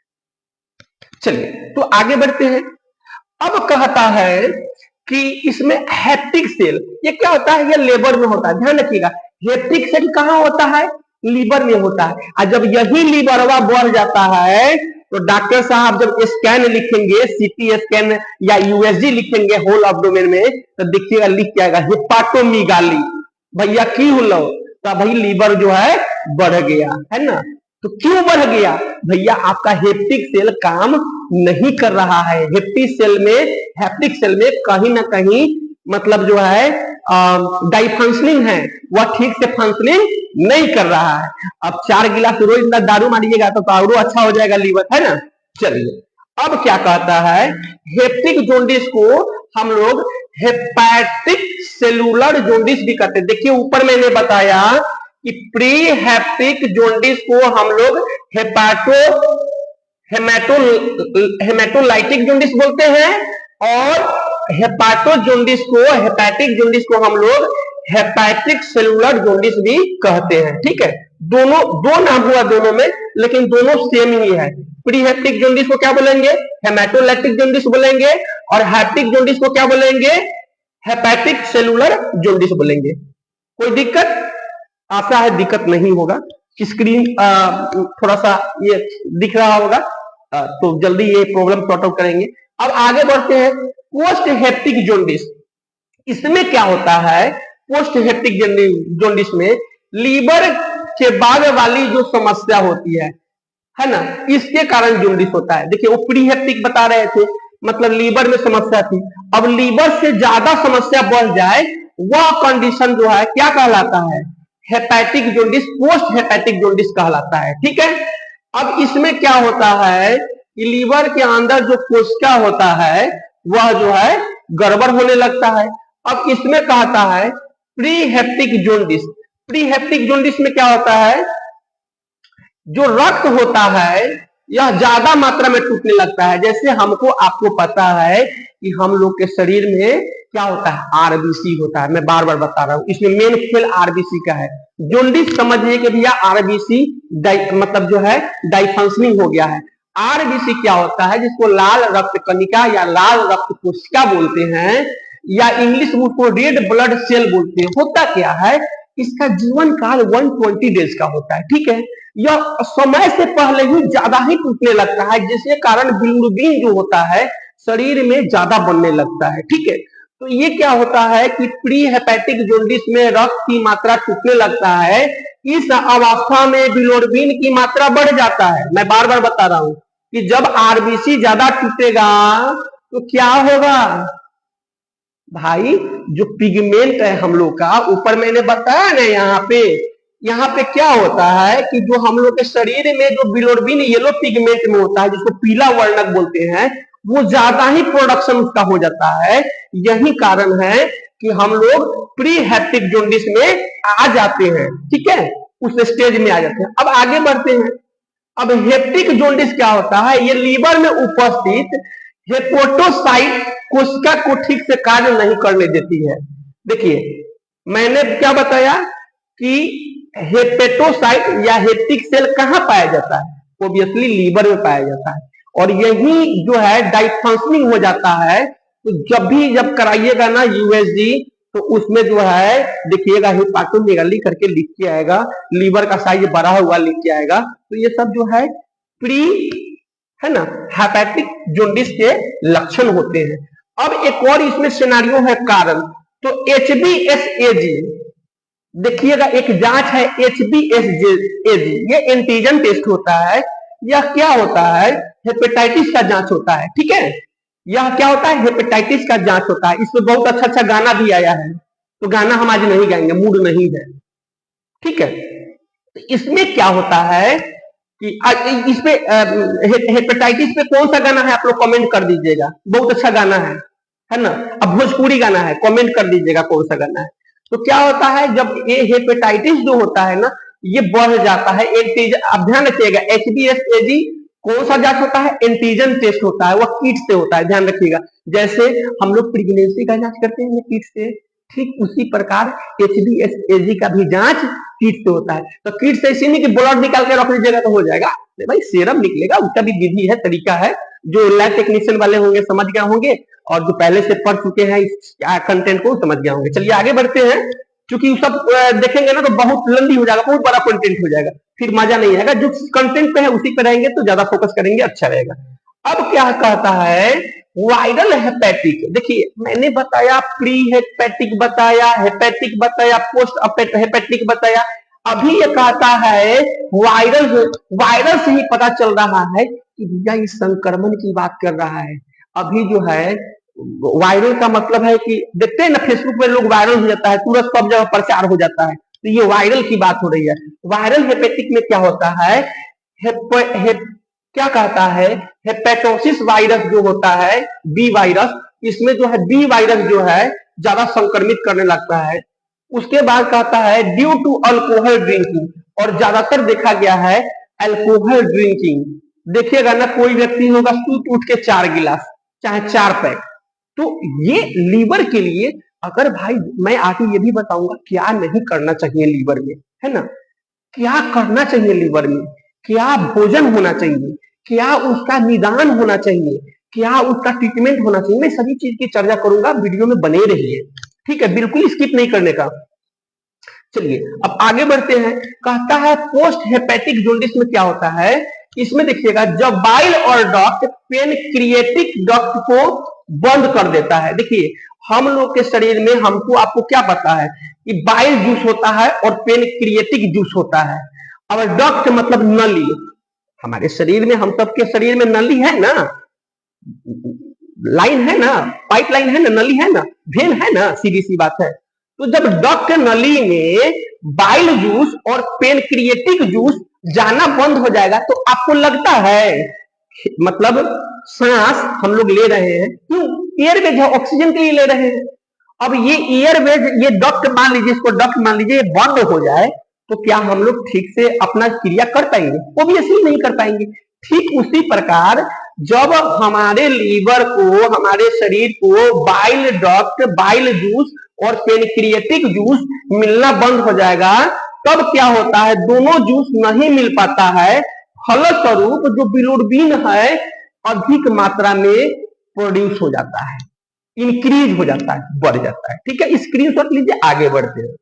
[SPEAKER 1] चलिए तो आगे बढ़ते हैं। अब कहता है कि इसमें हेप्टिक सेल, ये क्या होता है, ये लीवर में होता है, ध्यान रखिएगा। हेप्टिक सेल कहाँ होता है, लीवर में होता है। और जब यही लीवरवा बढ़ जाता है तो डॉक्टर साहब जब स्कैन लिखेंगे, सीटी स्कैन या यूएसजी लिखेंगे होल एब्डोमेन में, तो देखिएगा लिख जाएगा हेपाटोमीगाली। भैया क्यों लो, तो भाई लीवर जो है बढ़ गया है ना। तो क्यों बढ़ गया भैया, आपका हेप्टिक सेल काम नहीं कर रहा है। हेप्टिक सेल में कहीं ना कहीं मतलब जो है डाइफंक्शनिंग है, वह ठीक से फंक्शनिंग नहीं कर रहा है। अब 4 गिलास रोज इतना दारू मारिएगा तो और अच्छा हो जाएगा लीवर, है ना। चलिए अब क्या कहता है, हेप्टिक जॉन्डिस को हम लोग हेपैटिक सेलुलर जॉन्डिस भी कहते हैं। देखिए ऊपर मैंने बताया कि प्री हेप्टिक जॉन्डिस को हम लोग हेमेटोलाइटिक जॉन्डिस बोलते हैं, और हेपाटोजॉन्डिस को, हेपैटिक जॉन्डिस को हम लोग हेपैटिक सेलुलर जॉन्डिस भी कहते हैं, ठीक है। दोनों दो नाम हुआ दोनों में, लेकिन दोनों सेम ही है। प्री हेप्टिक जॉन्डिस को क्या बोलेंगे, हेमेटोलाइटिक जॉन्डिस बोलेंगे, और हेप्टिक जॉन्डिस को क्या बोलेंगे, हेपैटिक सेलुलर जॉन्डिस बोलेंगे। कोई दिक्कत, आशा है दिक्कत नहीं होगा। स्क्रीन थोड़ा सा ये दिख रहा होगा, तो जल्दी ये प्रॉब्लम सॉर्ट आउट करेंगे। अब आगे बढ़ते हैं पोस्ट हेप्टिक जॉन्डिस। इसमें क्या होता है, पोस्ट हेप्टिक जॉन्डिस में लीवर के बाद वाली जो समस्या होती है ना, इसके कारण जॉन्डिस होता है। देखिए वो प्री हेप्टिक बता रहे थे, मतलब लीवर में समस्या थी। अब लीवर से ज्यादा समस्या बढ़ जाए, वह कंडीशन जो है क्या कहलाता है, hepatic jaundice, post hepatic jaundice कहलाता है, ठीक है। अब इसमें क्या होता है कि लीवर के अंदर जो कोशिका होता है वह जो है गड़बड़ होने लगता है। अब इसमें कहता है pre hepatic jaundice. Pre hepatic jaundice में क्या होता है, जो रक्त होता है यह ज्यादा मात्रा में टूटने लगता है। जैसे हमको आपको पता है कि हम लोग के शरीर में क्या होता है, आरबीसी होता है। मैं बार बार बता रहा हूँ, इसमें मेन खेल आरबीसी का है। जोंडिस समझिए कि भैया आरबीसी मतलब जो है डाइफंक्शनिंग हो गया है। आरबीसी क्या होता है, जिसको लाल रक्त कणिका या लाल रक्त कोशिका बोलते हैं, या इंग्लिश में उसको रेड ब्लड सेल बोलते हैं। होता क्या है, इसका जीवन काल 120 डेज का होता है। ठीक है, यह समय से पहले ही ज्यादा ही टूटने लगता है, जिसके कारण बिलिरुबिन जो होता है शरीर में ज्यादा बनने लगता है। ठीक है, तो ये क्या होता है कि प्री हेपेटिक जोंडिस में रक्त की मात्रा टूटने लगता है। इस अवस्था में बिलिरुबिन की मात्रा बढ़ जाता है। मैं बार बार बता रहा हूं कि जब आरबीसी ज्यादा टूटेगा तो क्या होगा भाई, जो पिगमेंट है हम लोग का, ऊपर मैंने बताया ना, यहाँ पे क्या होता है कि जो हम लोग के शरीर में जो बिलिरुबिन येलो पिगमेंट में होता है, जिसको पीला वर्णक बोलते हैं, वो ज्यादा ही प्रोडक्शन उसका हो जाता है। यही कारण है कि हम लोग प्री हेपेटिक जोंडिस में आ जाते हैं। ठीक है, उस स्टेज में आ जाते हैं। अब आगे बढ़ते हैं। अब हेपेटिक जोंडिस क्या होता है, ये लीवर में उपस्थित हेपेटोसाइट कोशिका को ठीक से कार्य नहीं करने देती है। देखिए, मैंने क्या बताया कि हेपेटोसाइट या हेपेटिक सेल कहां पाया जाता है, ऑब्वियसली लीवर में पाया जाता है। और यही जो है डाइफंक्शनिंग हो जाता है। तो जब कराइएगा ना यूएसजी, तो उसमें जो है देखिएगा हिपाटोमेगाली करके लिख के आएगा, लीवर का साइज बढ़ा हुआ लिख के आएगा। तो ये सब जो है प्री है ना हेपेटिक जोंडिस के लक्षण होते हैं। अब एक और इसमें सिनेरियो है कारण। तो HBsAg, देखिएगा एक जांच है HBsAg, ये एंटीजन टेस्ट होता है। यह क्या होता है, हेपेटाइटिस का जांच होता है। ठीक है, यह क्या होता है, हेपेटाइटिस का जांच होता है। इसमें बहुत अच्छा अच्छा गाना भी आया है, तो गाना हम आज नहीं गाएंगे, मूड नहीं है। ठीक है, तो इसमें क्या होता है कि इसमें हेपेटाइटिस पे कौन सा गाना है, आप लोग कमेंट कर दीजिएगा। बहुत अच्छा गाना है ना। अब भोजपुरी गाना है, कमेंट कर दीजिएगा कौन सा गाना है। तो क्या होता है, जब ये हेपेटाइटिस जो होता है ना, ये बढ़ जाता है। एंटीजन, आप ध्यान रखिएगा, HBsAg कौन सा जांच होता है, एंटीजन टेस्ट होता है, वह किट से होता है, ध्यान रखिएगा। जैसे हम लोग प्रेगनेंसी का जांच करते हैं किट से, ठीक उसी प्रकार HBsAg का भी जांच किट से होता है। तो किट से इसी नहीं कि ब्लड निकाल के रख लीजिएगा तो हो जाएगा, भाई सीरम निकलेगा, उसका भी विधि है, तरीका है। जो लैब टेक्नीशियन वाले होंगे समझ गए होंगे, और जो पहले से पढ़ चुके हैं इस कंटेंट को समझ गए होंगे। चलिए आगे बढ़ते हैं, क्योंकि सब देखेंगे ना तो बहुत लंबी हो जाएगा, बहुत बड़ा कंटेंट हो जाएगा, फिर मजा नहीं आएगा। जो कंटेंट पे है उसी पे रहेंगे तो ज्यादा फोकस करेंगे, अच्छा रहेगा। अब क्या कहता है, वायरल हेपेटिक। देखिए, मैंने बताया प्री हेपेटिक बताया, हेपेटिक बताया, पोस्ट हेपेटिक बताया। अभी ये कहता है वायरल। वायरल से ही पता चल रहा है कि भैया इस संक्रमण की बात कर रहा है। अभी जो है वायरल का मतलब है कि देखते हैं ना फेसबुक पे लोग वायरल हो जाता है, तुरंत सब जगह प्रचार हो जाता है, तो ये वायरल की बात हो रही है। वायरल हेपेटिक में क्या होता है, क्या कहता है, हेपेटोसिस वायरस जो होता है, बी वायरस, इसमें जो है बी वायरस जो है ज्यादा संक्रमित करने लगता है। उसके बाद कहता है ड्यू टू अल्कोहल ड्रिंकिंग, और ज्यादातर देखा गया है अल्कोहल ड्रिंकिंग। देखिएगा ना, कोई व्यक्ति होगा सूट उठ के 4 गिलास चाहे 4 पैक, तो ये लीवर के लिए, अगर भाई मैं आगे ये भी बताऊंगा क्या नहीं करना चाहिए लीवर में, है ना, क्या करना चाहिए लीवर में, क्या भोजन होना चाहिए, क्या उसका निदान होना चाहिए, क्या उसका ट्रीटमेंट होना चाहिए, मैं सभी चीज की चर्चा करूंगा, वीडियो में बने रहिए। ठीक है, बिल्कुल स्किप नहीं करने का। चलिए अब आगे बढ़ते हैं। कहता है पोस्ट हेपेटिक जोंडिस में क्या होता है, इसमें देखिएगा जब बाइल और डक्ट पेनक्रिएटिक डक्ट को बंद कर देता है। देखिए, हम लोग के शरीर में हमको आपको क्या पता है कि बाइल जूस होता है और पेनक्रिएटिक जूस होता है। और डक्ट मतलब नली, हमारे शरीर में, हम सबके शरीर में नली है ना, लाइन है ना, पाइप लाइन है ना, नली है ना, वेन है ना, सीधी सी बात है। तो जब डक्ट नली में बाइल जूस और पेनक्रिएटिक जूस जाना बंद हो जाएगा, तो आपको लगता है, मतलब सांस हम लोग ले रहे हैं, क्यों, एयरवेज है, ऑक्सीजन के लिए ले रहे हैं। अब ये एयरवेज, ये डक्ट मान लीजिए, इसको डक्ट मान लीजिए, ये बंद हो जाए, तो क्या हम लोग ठीक से अपना क्रिया कर पाएंगे? ऑब्वियसली नहीं कर पाएंगे। ठीक उसी प्रकार जब हमारे लीवर को, हमारे शरीर को बाइल डक्ट, बाइल जूस और पेनक्रिएटिक जूस मिलना बंद हो जाएगा, तब क्या होता है, दोनों जूस नहीं मिल पाता है, फलस्वरूप जो बिलिरुबिन है अधिक मात्रा में प्रोड्यूस हो जाता है, इंक्रीज हो जाता है, बढ़ जाता है। ठीक है, स्क्रीनशॉट लीजिए, आगे बढ़ते हैं।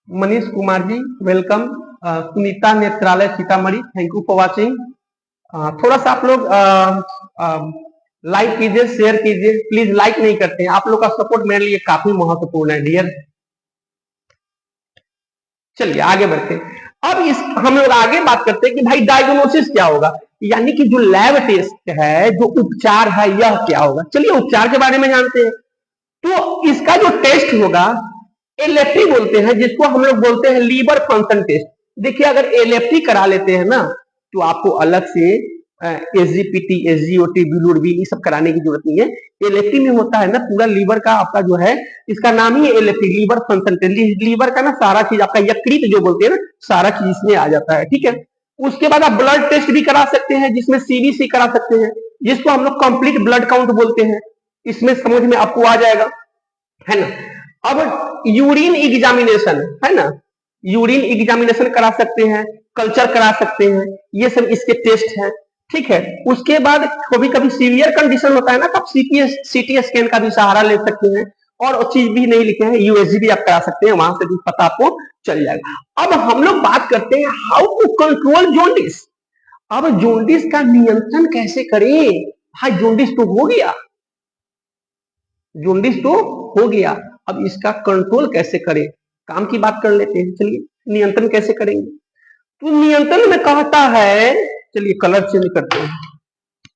[SPEAKER 1] Manish Kumar ji welcome. Sunita Netralaya Sitamarhi, thank you for watching. थोड़ा सा आप लोग लाइक कीजिए, शेयर कीजिए, प्लीज लाइक नहीं करते हैं, आप लोग का सपोर्ट मेरे लिए काफी महत्वपूर्ण है डियर। चलिए आगे बढ़ते। अब इस हम लोग आगे बात करते हैं कि भाई डायग्नोसिस क्या होगा, यानी कि जो लैब टेस्ट है, जो उपचार है, यह क्या होगा। चलिए उपचार के बारे में जानते हैं। तो इसका जो टेस्ट होगा एलएफटी बोलते हैं, जिसको हम लोग बोलते हैं लीवर फंक्शन टेस्ट। देखिए अगर एलएफटी करा लेते हैं ना, तो आपको अलग से एसजीपीटी, एसजीओटी, बिलिरुबिन ये सब कराने की जरूरत नहीं है। एलएफटी में होता है ना पूरा लीवर का आपका जो है, इसका नाम ही है LFT, liver function test. Liver का ना सारा चीज आपका यकृत जो बोलते हैं ना, सारा चीज इसमें आ जाता है। ठीक है, उसके बाद आप ब्लड टेस्ट भी करा सकते हैं, जिसमें सीबीसी करा सकते हैं, जिसको हम लोग कंप्लीट ब्लड काउंट बोलते हैं। इसमें समझ में आपको आ जाएगा, है ना। अब यूरिन एग्जामिनेशन है ना, यूरिन एग्जामिनेशन करा सकते हैं, कल्चर करा सकते हैं, ये सब इसके टेस्ट हैं। ठीक है, उसके बाद कभी कभी सीवियर कंडीशन होता है ना, तब सीटी स्कैन का भी सहारा ले सकते हैं, और चीज भी नहीं लिखे हैं, यूएसजी भी आप करा सकते हैं, वहां से भी पता आपको चल जाएगा। अब हम लोग बात करते हैं हाउ टू कंट्रोल जॉन्डिस। अब जॉन्डिस का नियंत्रण कैसे करें। हाँ, जॉन्डिस तो हो गया, जॉन्डिस तो हो गया, अब इसका कंट्रोल कैसे करें, काम की बात कर लेते हैं। चलिए नियंत्रण कैसे करेंगे। तो नियंत्रण में कहता है, चलिए कलर चेंज करते हैं।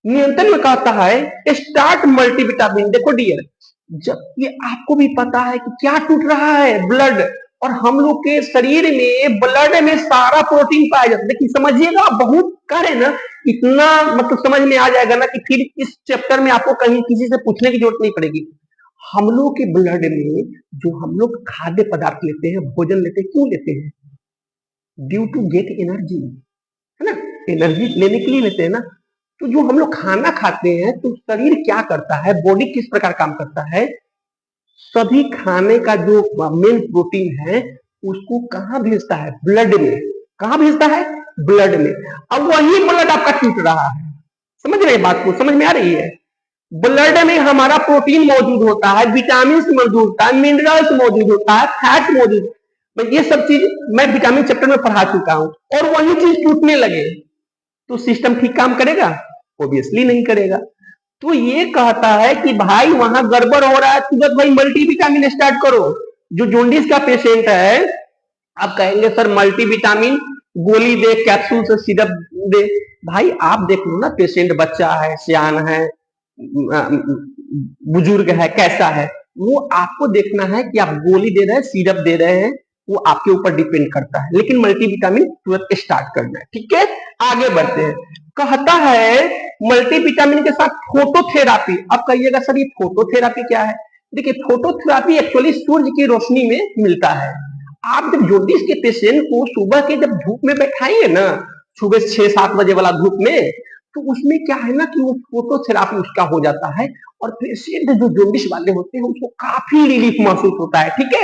[SPEAKER 1] नियंत्रण में कहता है स्टार्ट मल्टीविटामिन। देखो डियर, जब ये आपको भी पता है कि क्या टूट रहा है, ब्लड, और हम लोग के शरीर में ब्लड में सारा प्रोटीन पाया जाता है। देखिए समझिएगा, बहुत करे ना, इतना मतलब समझ में आ जाएगा ना कि फिर इस चैप्टर में आपको कहीं किसी से पूछने की जरूरत नहीं पड़ेगी। हम लोग के ब्लड में जो हम लोग खाद्य पदार्थ लेते हैं, भोजन लेते हैं, क्यों लेते हैं, ड्यू टू गेट एनर्जी, है ना, एनर्जी लेने के लिए लेते हैं ना। तो जो हम लोग खाना खाते हैं, तो शरीर क्या करता है, बॉडी किस प्रकार काम करता है, सभी खाने का जो मेन प्रोटीन है उसको कहां भेजता है, ब्लड में। कहां भेजता है, ब्लड में। अब वही ब्लड आपका टूट रहा है, समझ रहे बात को, समझ में आ रही है। ब्लड में हमारा प्रोटीन मौजूद होता है, विटामिन मौजूद होता है, मिनरल्स मौजूद होता है, फैट मौजूद, ये सब चीज मैं विटामिन चैप्टर में पढ़ा चुका हूं। और वही चीज टूटने लगे तो सिस्टम ठीक काम करेगा, ऑब्वियसली नहीं करेगा। तो ये कहता है कि भाई वहां गड़बड़ हो रहा है, तुरंत भाई मल्टीविटामिन स्टार्ट करो। जो जॉन्डिस का पेशेंट है, आप कहेंगे सर मल्टीविटामिन गोली दे, कैप्सूल से सिरप दे। भाई आप देख लो ना, पेशेंट बच्चा है, सियान है, बुजुर्ग है, कैसा है, वो आपको देखना है कि आप गोली दे रहे हैं, सिरप दे रहे हैं, वो आपके ऊपर डिपेंड करता है। लेकिन मल्टीविटामिन तुरंत स्टार्ट करना है। ठीक है, आगे बढ़ते हैं। कहता है मल्टीविटामिन के साथ फोटोथेरापी। अब कहिएगा सर ये फोटोथेरापी क्या है। देखिए फोटोथेरापी एक्चुअली सूर्य की रोशनी में मिलता है। आप जब जॉन्डिस के पेशेंट को सुबह के जब धूप में बैठाएंगे ना, सुबह 6-7 बजे वाला धूप में, तो उसमें क्या है ना कि वो फोटोथेरापी उसका हो जाता है, और पेशेंट जो जॉन्डिस वाले होते हैं उसको काफी रिलीफ महसूस होता है। ठीक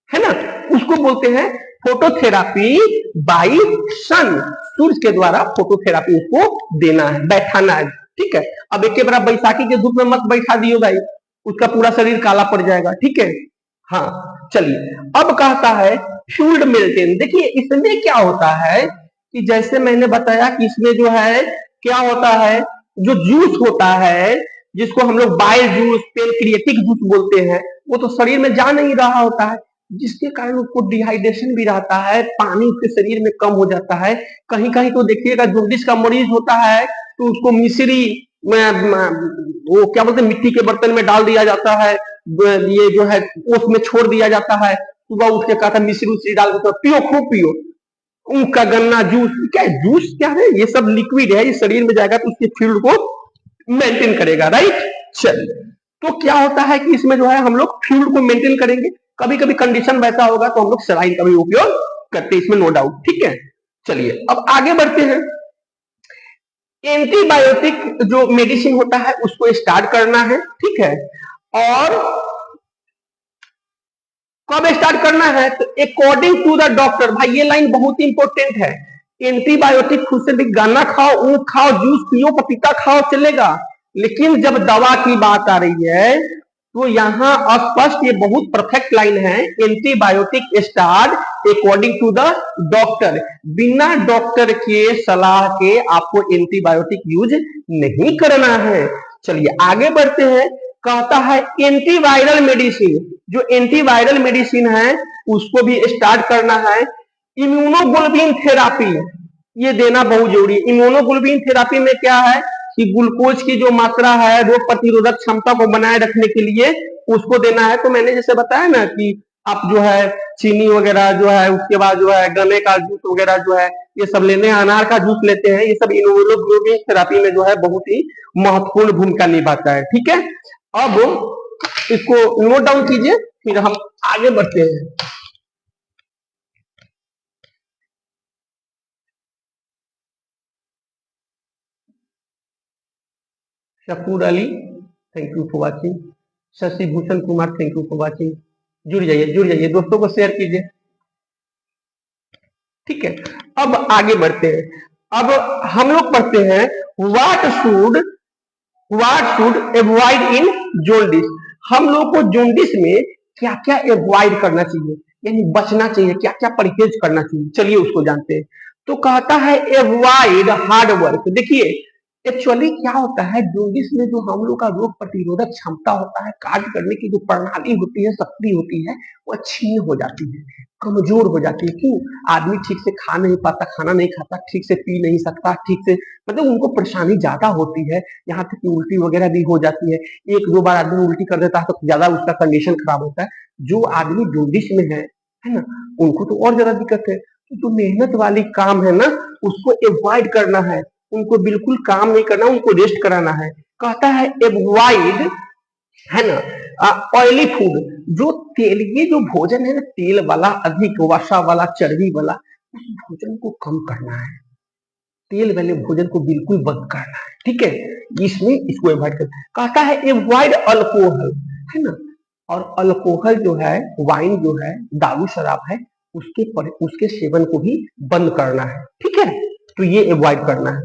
[SPEAKER 1] है ना, उसको बोलते हैं फोटोथेरापी बाई सन। सूर्य के द्वारा फोटोथेरापी उसको देना है, बैठाना है। ठीक है, अब एक बार बैसाखी के धूप में मत बैठा दियो भाई, उसका पूरा शरीर काला पड़ जाएगा। ठीक है, हाँ चलिए। अब कहता है फ्लूइड मेंटेन। देखिए इसमें क्या होता है कि जैसे मैंने बताया कि इसमें जो है क्या होता है, जो जूस होता है जिसको हम लोग बाइल जूस, पेनक्रिएटिक जूस बोलते हैं, वो तो शरीर में जा नहीं रहा होता है, जिसके कारण उसको डिहाइड्रेशन भी रहता है, पानी उसके शरीर में कम हो जाता है। कहीं कहीं तो देखिएगा जॉन्डिस का मरीज होता है तो उसको मिश्री वो क्या बोलते हैं, मिट्टी के बर्तन में डाल दिया जाता है, ये जो है उसमें छोड़ दिया जाता है, सुबह उठ के कहता है मिश्री उश्री डाल के पियो, खूब पियो। ऊख का गन्ना जूस, क्या है जूस, क्या है, ये सब लिक्विड है, ये शरीर में जाएगा तो उसके फील्ड को मेंटेन करेगा। राइट, चलिए। तो क्या होता है कि इसमें जो है हम लोग फ्लूइड को मेंटेन करेंगे। कभी कभी कंडीशन वैसा होगा तो हम लोग सलाइन का भी उपयोग करते हैं, इसमें नो डाउट। ठीक है, चलिए अब आगे बढ़ते हैं। एंटीबायोटिक जो मेडिसिन होता है उसको स्टार्ट करना है। ठीक है, और कब स्टार्ट करना है? तो अकॉर्डिंग टू द डॉक्टर। भाई ये लाइन बहुत इंपॉर्टेंट है। एंटीबायोटिक खुद से भी गाना खाओ, ऊख खाओ, जूस पियो, पपीता खाओ, चलेगा, लेकिन जब दवा की बात आ रही है तो यहाँ स्पष्ट ये बहुत परफेक्ट लाइन है, antibiotic start according to the doctor. बिना डॉक्टर के सलाह के आपको एंटीबायोटिक यूज नहीं करना है। चलिए आगे बढ़ते हैं। कहता है एंटीवायरल मेडिसिन, जो एंटीवायरल मेडिसिन है उसको भी स्टार्ट करना है। इम्यूनोग्लोबिन थेरापी ये देना बहुत जरूरी है। इम्यूनोग्लोबिन थेरापी में क्या है कि ग्लूकोज की जो मात्रा है रोग प्रतिरोधक क्षमता को बनाए रखने के लिए उसको देना है। तो मैंने जैसे बताया ना कि आप जो है चीनी वगैरह जो है, उसके बाद जो है गन्ने का जूस वगैरह जो है ये सब लेने, अनार का जूस लेते हैं, ये सब इम्यूनोग्लोबिन थेरापी में जो है बहुत ही महत्वपूर्ण भूमिका निभाता है। ठीक है, अब इसको नोट डाउन कीजिए, फिर हम आगे बढ़ते हैं। Shakoor Ali, thank you for watching. Shashi Bhushan Kumar, thank you for watching. जुड़ जाइए, दोस्तों को शेयर कीजिए। ठीक है, अब आगे बढ़ते हैं। अब हम लोग पढ़ते हैं what should avoid in jaundice. हम लोग को जोंडिस में क्या क्या अवॉइड करना चाहिए, यानी बचना चाहिए, क्या क्या परहेज करना चाहिए, चलिए उसको जानते हैं। तो कहता है अवॉइड हार्ड वर्क। देखिए एक्चुअली क्या होता है, जोंडिस में जो हम लोग का रोग प्रतिरोधक क्षमता होता है, कार्य करने की जो प्रणाली होती है, शक्ति होती है, वो क्षीण हो जाती है, कमजोर हो जाती है। क्यों? आदमी ठीक से खा नहीं पाता, खाना नहीं खाता, ठीक से पी नहीं सकता, ठीक से मतलब उनको परेशानी ज्यादा होती है, यहाँ तक कि उल्टी वगैरह भी हो जाती है। एक दो बार आदमी उल्टी कर देता है तो ज्यादा उसका कंडीशन खराब होता है। जो आदमी जोंडिस में है ना, उनको तो और ज्यादा दिक्कत है। तो जो मेहनत वाली काम है ना उसको अवॉइड करना है, उनको बिल्कुल काम नहीं करना, उनको रेस्ट कराना है। कहता है अवॉइड, है ना, ऑयली फूड, जो तेलीय जो भोजन है ना, तेल वाला, अधिक वसा वाला, चर्बी वाला, उस भोजन को कम करना है। तेल वाले भोजन को बिल्कुल बंद करना है। ठीक है, इसमें इसको अवॉइड करना है। कहता है अवॉइड अल्कोहल, है ना, और अल्कोहल जो है, वाइन जो है, दारू शराब है, उसके सेवन को भी बंद करना है। ठीक है, तो ये अवॉइड करना है।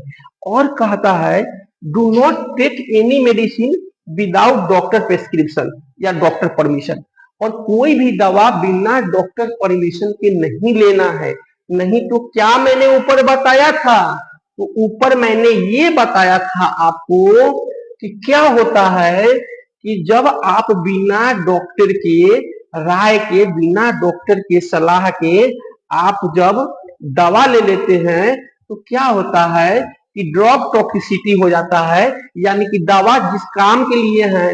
[SPEAKER 1] और कहता है do not take any medicine without doctor prescription या डॉक्टर परमिशन। और कोई भी दवा बिना डॉक्टर परमिशन के नहीं लेना है। नहीं तो क्या मैंने ऊपर बताया था, तो ऊपर मैंने ये बताया था आपको कि क्या होता है कि जब आप बिना डॉक्टर के राय के, बिना डॉक्टर के सलाह के आप जब दवा ले लेते हैं तो क्या होता है कि ड्रग टॉक्सिसिटी हो जाता है, यानी कि दवा जिस काम के लिए है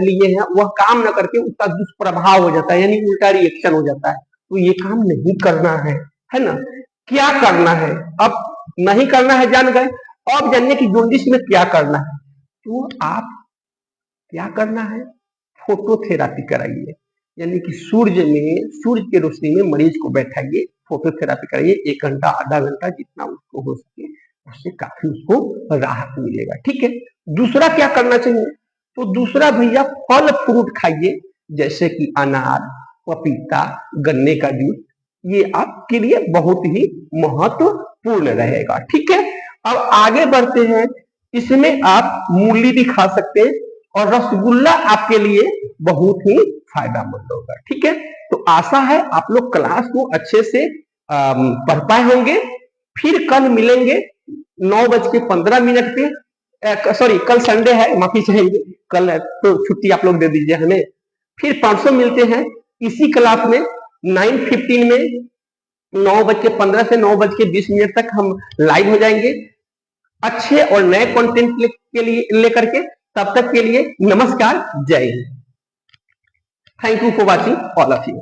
[SPEAKER 1] वह काम न करके उसका दुष्प्रभाव हो जाता है, यानी उल्टा रिएक्शन हो जाता है। तो ये काम नहीं करना है ना। क्या करना है? अब नहीं करना है जान गए। अब जानने की जोंडिस में क्या करना है, तो आप क्या करना है, फोटोथेरापी कराइए, यानी कि सूर्य के रोशनी में मरीज को बैठाइए, फोटोथेरापी कराइए, 1 घंटा आधा घंटा जितना उसको हो सके, उससे काफी उसको राहत मिलेगा। ठीक है, दूसरा क्या करना चाहिए, तो दूसरा भैया फल फ्रूट खाइए, जैसे कि अनार, पपीता, गन्ने का जूस, ये आपके लिए बहुत ही महत्वपूर्ण रहेगा। ठीक है, अब आगे बढ़ते हैं। इसमें आप मूली भी खा सकते हैं और रसगुल्ला आपके लिए बहुत ही फायदेमंद होगा। ठीक है, तो आशा है आप लोग क्लास को अच्छे से पढ़ पाए होंगे। फिर कल मिलेंगे 9:15 पे। सॉरी, कल संडे है, माफी चाहेंगे, कल तो छुट्टी आप लोग दे दीजिए हमें। फिर परसों मिलते हैं इसी क्लास में 9:15 में, 9:15 से 9:20 तक हम लाइव हो जाएंगे अच्छे और नए कंटेंट के लिए लेकर के। तब तक के लिए नमस्कार, जय Hind. Thank you for watching all of you.